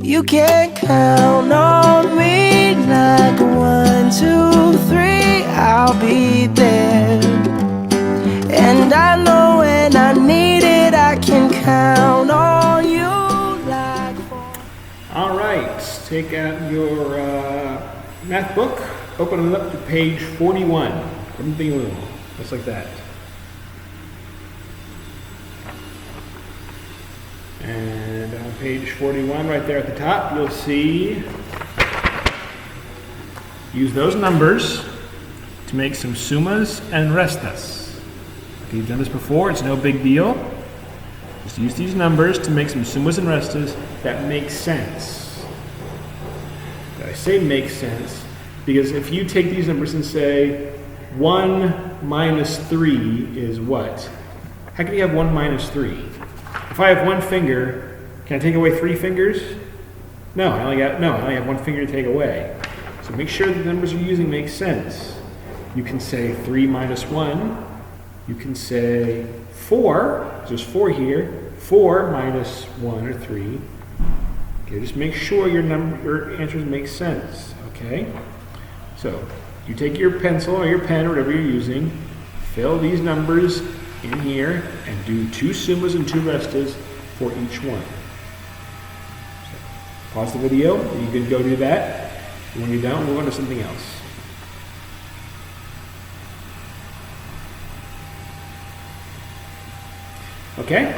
You can count on me like 1, 2, 3, I'll be there. And I know when I need it, I can count on you like 4. All right, take out your math book, open it up to page 41. Just like that. And on page 41, right there at the top, you'll see, use those numbers to make some sumas and restas. If you've done this before, it's no big deal. Just use these numbers to make some sumas and restas that make sense. I say make sense because if you take these numbers and say 1 minus 3 is what? How can you have 1 minus 3? If I have one finger, can I take away 3 fingers? No, I only have one finger to take away. So make sure the numbers you're using make sense. You can say 3 minus 1. You can say 4, there's 4 here, 4 minus 1 or 3. Okay, just make sure your answers make sense, okay? So you take your pencil or your pen or whatever you're using, fill these numbers in here and do 2 sumas and 2 restas for each one. So, pause the video, you can go do that. And when you're done, we'll move on to something else. Okay,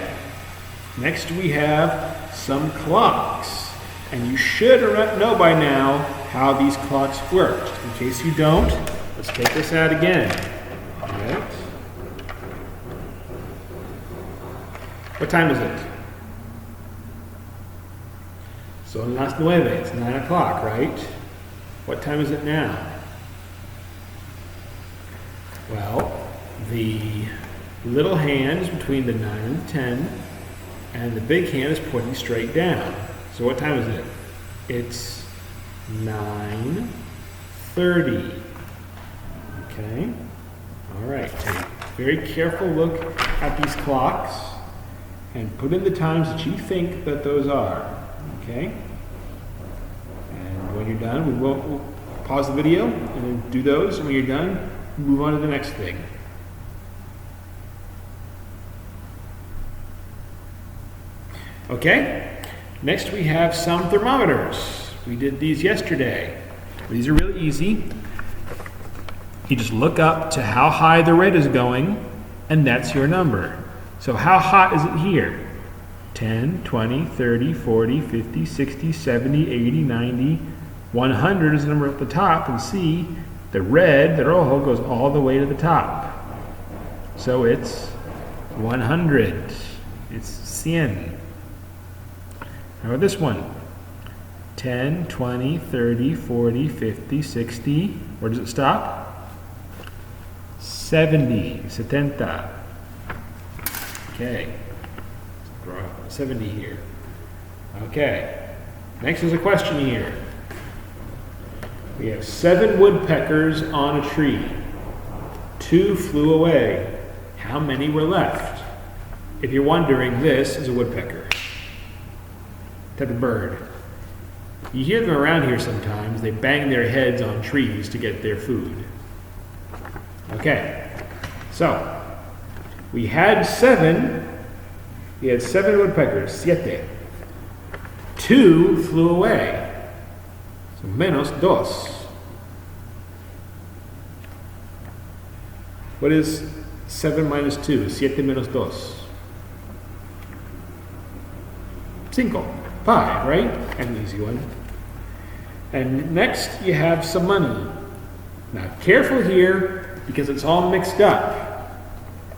next we have some clocks. And you should know by now how these clocks work. In case you don't, let's take this out again. All right. What time is it? Son las 9. It's 9 o'clock, right? What time is it now? Well, the little hand is between the 9 and the 10, and the big hand is pointing straight down. So what time is it? It's 9:30. Okay? All right. Take a very careful look at these clocks and put in the times that you think that those are. Okay? And when you're done, we'll pause the video and then do those. And when you're done, move on to the next thing. Okay? Next we have some thermometers. We did these yesterday. These are really easy. You just look up to how high the red is going, and that's your number. So how hot is it here? 10, 20, 30, 40, 50, 60, 70, 80, 90, 100 is the number at the top, and see, the red, the rojo, goes all the way to the top. So it's 100. It's 100. How about this one? 10, 20, 30, 40, 50, 60. Where does it stop? 70. 70. Okay. Draw 70 here. Okay. Next is a question here. We have 7 woodpeckers on a tree. 2 flew away. How many were left? If you're wondering, this is a woodpecker. Type of bird. You hear them around here sometimes. They bang their heads on trees to get their food. Okay, so we had 7. We had 7 woodpeckers. 7. 2 flew away. So menos 2. What is 7 minus 2? 7 menos 2. 5. 5, right? An easy one. And next you have some money. Now careful here because it's all mixed up.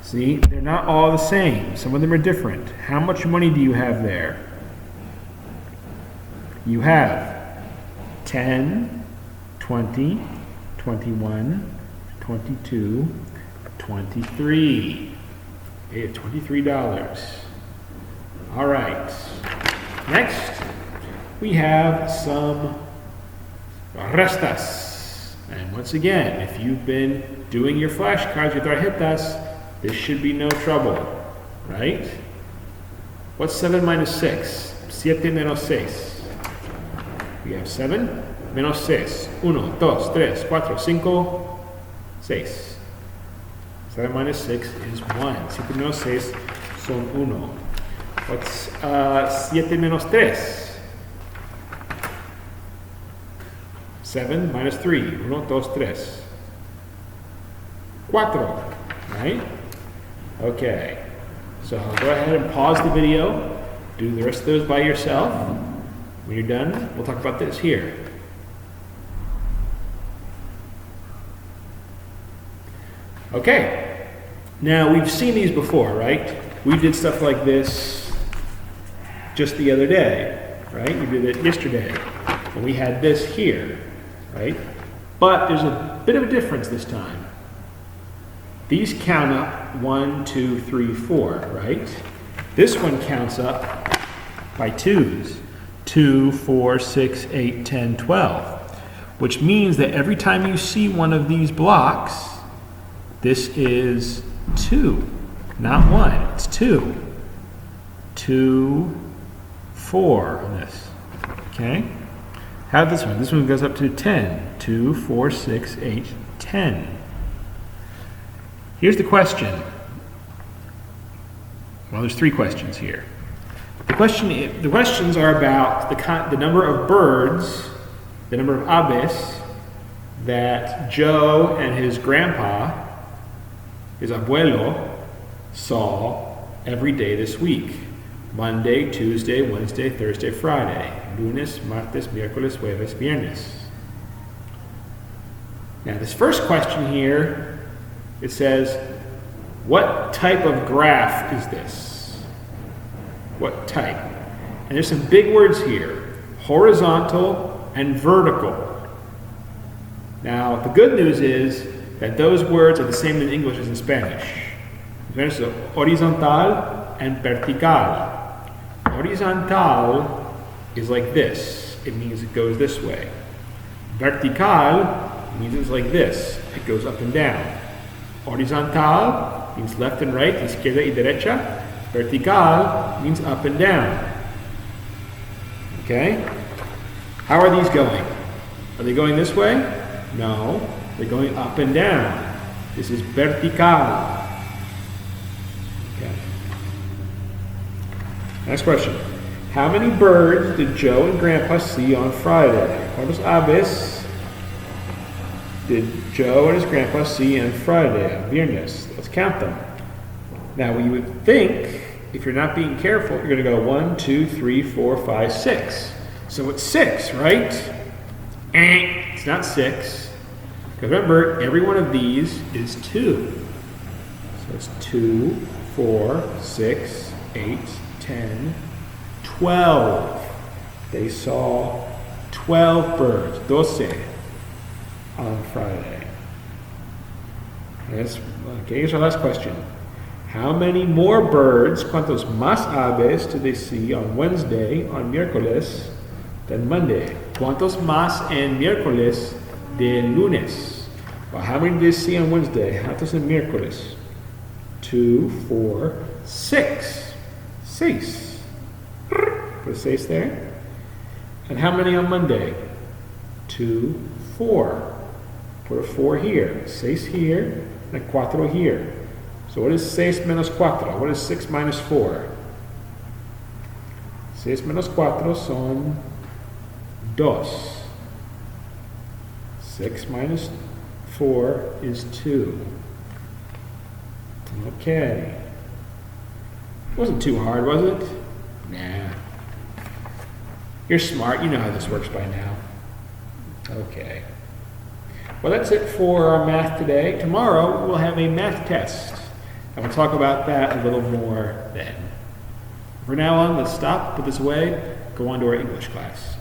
See, they're not all the same. Some of them are different. How much money do you have there? You have 10, 20, 21, 22, 23. Okay, $23. All right. Next, we have some restas. And once again, if you've been doing your flashcards with tarjetas, this should be no trouble, right? What's 7 minus 6? 7 menos 6. We have 7 menos 6. 1, 2, 3, 4, 5, 6. 7 minus 6 is 1. 7 menos 6 son 1. What's 7 menos 3? 7 minus 3. 1, 2, 3. 4. Right? Okay. So go ahead and pause the video. Do the rest of those by yourself. When you're done, we'll talk about this here. Okay. Now, we've seen these before, right? We did stuff like this just the other day, right? We did it yesterday. And we had this here, right? But there's a bit of a difference this time. These count up 1, 2, 3, 4, right? This one counts up by 2s. 2, 4, 6, 8, 10, 12. Which means that every time you see one of these blocks, this is 2, not 1, it's 2. 2, 4 on this, okay? How this one? This one goes up to 10. 2, 4, 6, 8, 10. Here's the question. Well, there's 3 questions here. The questions are about the number of birds, the number of aves that Joe and his grandpa, his abuelo, saw every day this week. Monday, Tuesday, Wednesday, Thursday, Friday. Lunes, martes, miércoles, jueves, viernes. Now, this first question here, it says, what type of graph is this? What type? And there's some big words here. Horizontal and vertical. Now, the good news is that those words are the same in English as in Spanish. In Spanish, it's horizontal and vertical. Horizontal is like this. It means it goes this way. Vertical means it's like this. It goes up and down. Horizontal means left and right, izquierda y derecha. Vertical means up and down. Okay? How are these going? Are they going this way? No. They're going up and down. This is vertical. Okay. Next question. How many birds did Joe and Grandpa see on Friday? ¿Cuántos aves did Joe and his grandpa see on Friday, viernes? Let's count them. Now, you would think, if you're not being careful, you're going to go 1, 2, 3, 4, 5, 6. So it's 6, right? It's not 6. Because remember, every one of these is 2. So it's 2, 4, 6, 8, 10, 12. They saw 12 birds, 12, on Friday. Okay, here's our last question. How many more birds, cuántos más aves, did they see on Wednesday, on miércoles, than Monday? ¿Cuántos más en miércoles de lunes? Well, how many did they see on Wednesday? ¿Cuántos en miércoles? 2, 4, 6. 6. Put a 6 there. And how many on Monday? 2, 4. Put a 4 here. 6 here, and 4 here. So what is 6 menos 4? What is 6 minus 4? 6 menos 4 son 2. 6 minus 4 is 2. Okay. Wasn't too hard, was it? Nah. You're smart. You know how this works by now. Okay. Well, that's it for our math today. Tomorrow, we'll have a math test. And we'll talk about that a little more then. For now on, let's stop, put this away, go on to our English class.